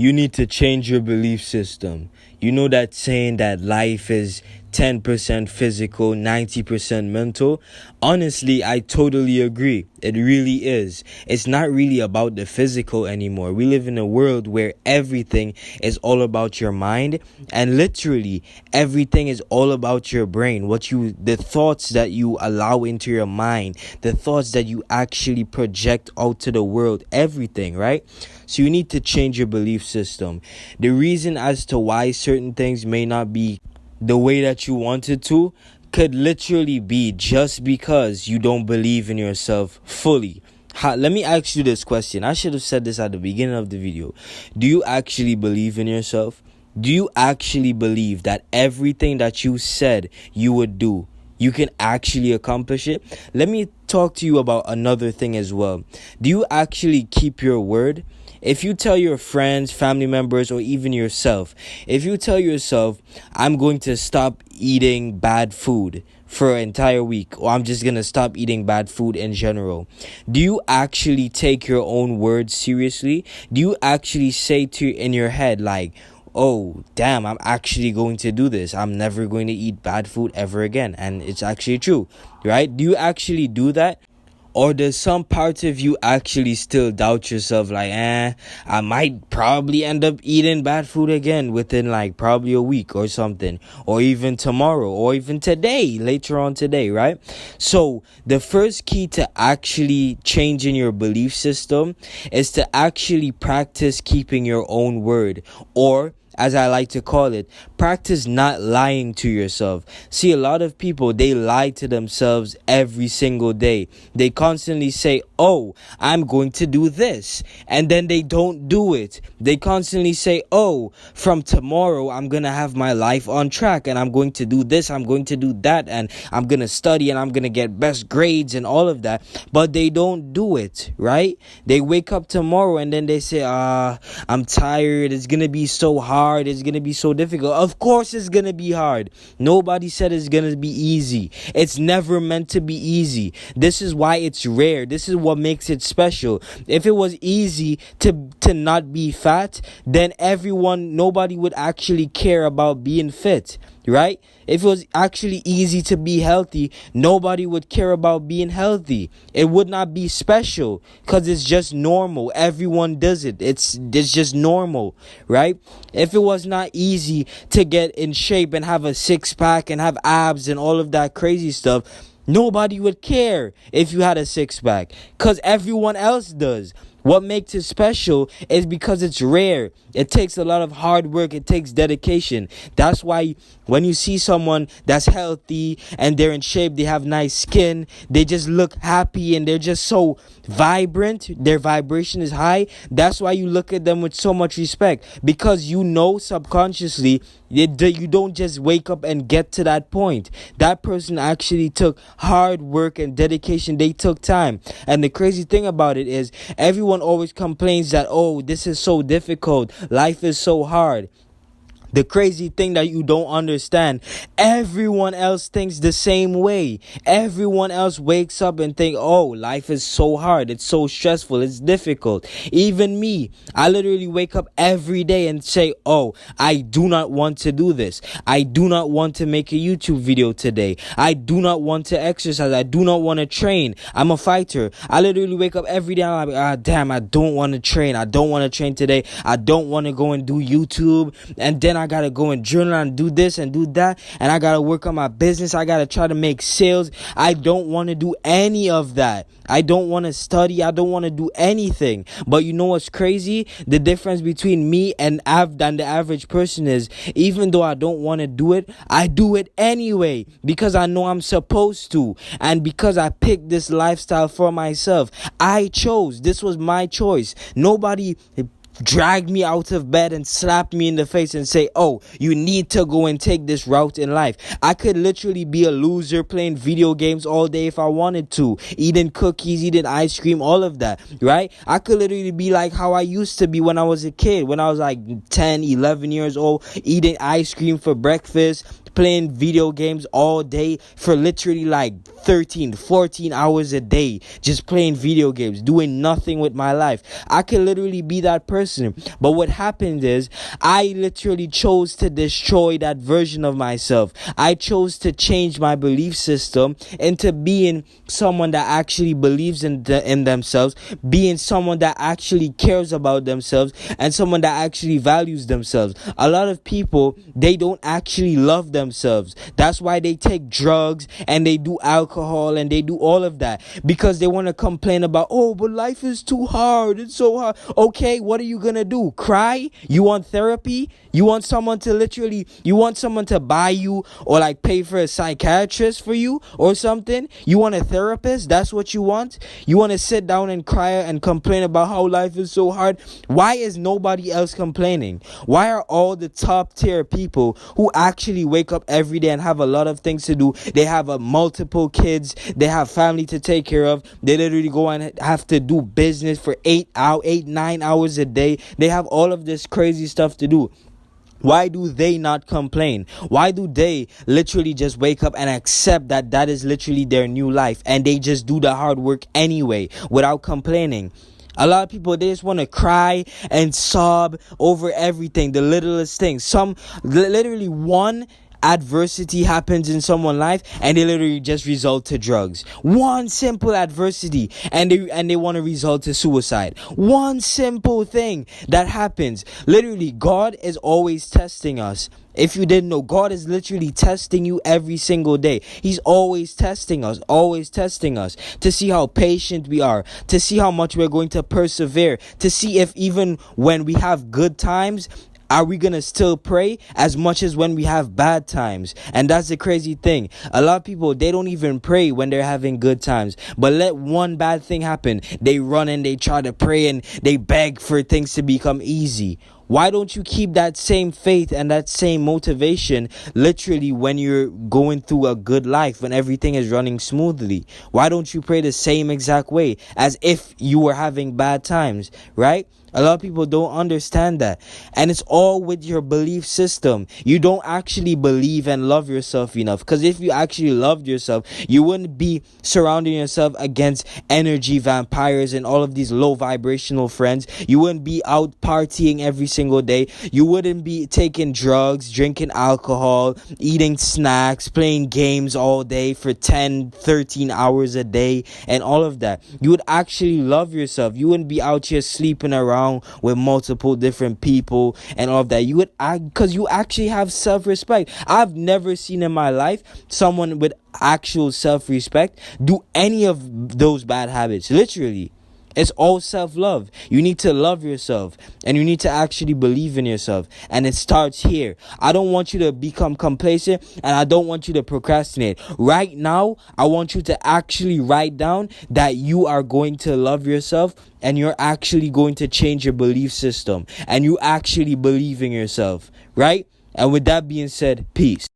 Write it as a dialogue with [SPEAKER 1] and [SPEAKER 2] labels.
[SPEAKER 1] You need to change your belief system. You know that saying that life is 10% physical, 90% mental? Honestly, I totally agree. It really is. It's not really about the physical anymore. We live in a world where everything is all about your mind, and literally everything is all about your brain. The thoughts that you allow into your mind, the thoughts that you actually project out to the world, everything, right? So you need to change your belief system. The reason as to why certain things may not be the way that you wanted to could literally be just because you don't believe in yourself fully. Let me ask you this question. I should have said this at the beginning of the video. Do you actually believe in yourself? Do you actually believe that everything that you said you would do, you can actually accomplish it? Let me talk to you about another thing as well. Do you actually keep your word? If you tell your friends, family members, or even yourself, if you tell yourself, I'm going to stop eating bad food for an entire week, or I'm just going to stop eating bad food in general, do you actually take your own words seriously? Do you actually say in your head like, oh, damn, I'm actually going to do this. I'm never going to eat bad food ever again. And it's actually true, right? Do you actually do that? Or does some part of you actually still doubt yourself like, I might probably end up eating bad food again within like probably a week or something, or even tomorrow, or even today, later on today, right? So the first key to actually changing your belief system is to actually practice keeping your own word, or as I like to call it, practice not lying to yourself. See, a lot of people, they lie to themselves every single day. They constantly say, oh, I'm going to do this. And then they don't do it. They constantly say, oh, from tomorrow, I'm going to have my life on track. And I'm going to do this, I'm going to do that. And I'm going to study and I'm going to get best grades and all of that. But they don't do it, right? They wake up tomorrow and then they say, I'm tired. It's going to be so hard. It's going to be so difficult. Of course it's going to be hard. Nobody said it's going to be easy. It's never meant to be easy. This is why it's rare. This is what makes it special. If it was easy to not be fat, then nobody would actually care about being fit, right? If it was actually easy to be healthy, nobody would care about being healthy. It would not be special because it's just normal. Everyone does it. It's just normal, right? If it was not easy to get in shape and have a six-pack and have abs and all of that crazy stuff, nobody would care if you had a six-pack because everyone else does. What makes it special is because it's rare. It takes a lot of hard work. It takes dedication. That's why when you see someone that's healthy and they're in shape, they have nice skin, they just look happy and they're just so vibrant, their vibration is high. That's why you look at them with so much respect, because you know subconsciously you don't just wake up and get to that point. That person actually took hard work and dedication. They took time. And the crazy thing about it is everyone always complains that, oh, this is so difficult. Life is so hard. The crazy thing that you don't understand, everyone else thinks the same way. Everyone else wakes up and think, oh, life is so hard. It's so stressful. It's difficult. Even me, I literally wake up every day and say, oh, I do not want to do this. I do not want to make a YouTube video today. I do not want to exercise. I do not want to train. I'm a fighter. I literally wake up every day and I'm like, damn, I don't want to train. I don't want to train today. I don't want to go and do YouTube. And then I gotta go and journal and do this and do that, and I gotta work on my business. I gotta try to make sales. I don't want to do any of that. I don't want to study. I don't want to do anything. But you know what's crazy? The difference between me and the average person is, even though I don't want to do it, I do it anyway because I know I'm supposed to, and because I picked this lifestyle for myself. I chose. This was my choice. Nobody drag me out of bed and slap me in the face and say, oh, you need to go and take this route in life. I could literally be a loser playing video games all day if I wanted to, eating cookies, eating ice cream, all of that, right? I could literally be like how I used to be when I was a kid, when I was like 10, 11 years old, eating ice cream for breakfast, playing video games all day for literally like 13, 14 hours a day, just playing video games, doing nothing with my life. I could literally be that person. listener. But what happened is I literally chose to destroy that version of myself. I chose to change my belief system into being someone that actually believes in themselves, being someone that actually cares about themselves, and someone that actually values themselves. A lot of people, they don't actually love themselves. That's why they take drugs and they do alcohol and they do all of that, because they want to complain about, oh, but life is too hard. It's so hard. Okay, what are you gonna do? Cry? You want therapy? You want someone to buy you or like pay for a psychiatrist for you or something? You want a therapist? That's what you want? You want to sit down and cry and complain about how life is so hard? Why is nobody else complaining? Why are all the top tier people who actually wake up every day and have a lot of things to do? They have multiple kids. They have family to take care of. They literally go and have to do business for 9 hours a day. They have all of this crazy stuff to do. Why do they not complain? Why do they literally just wake up and accept that that is literally their new life, and they just do the hard work anyway without complaining? A lot of people, they just want to cry and sob over everything, the littlest things. Literally one adversity happens in someone's life and they literally just result to drugs. One simple adversity and they want to result to suicide. One simple thing that happens. Literally, God is always testing us. If you didn't know, God is literally testing you every single day. He's always testing us to see how patient we are, to see how much we're going to persevere, to see if even when we have good times, are we going to still pray as much as when we have bad times? And that's the crazy thing. A lot of people, they don't even pray when they're having good times. But let one bad thing happen, they run and they try to pray and they beg for things to become easy. Why don't you keep that same faith and that same motivation literally when you're going through a good life, when everything is running smoothly? Why don't you pray the same exact way as if you were having bad times, right? A lot of people don't understand that. And it's all with your belief system. You don't actually believe and love yourself enough. Because if you actually loved yourself, you wouldn't be surrounding yourself against energy vampires and all of these low vibrational friends. You wouldn't be out partying every single day. You wouldn't be taking drugs, drinking alcohol, eating snacks, playing games all day for 10, 13 hours a day and all of that. You would actually love yourself. You wouldn't be out here sleeping around with multiple different people and all of that. You would because you actually have self-respect. I've never seen in my life someone with actual self-respect do any of those bad habits. Literally, it's all self-love. You need to love yourself and you need to actually believe in yourself, and it starts here. I don't want you to become complacent and I don't want you to procrastinate. Right now, I want you to actually write down that you are going to love yourself and you're actually going to change your belief system and you actually believe in yourself, right? And with that being said, peace.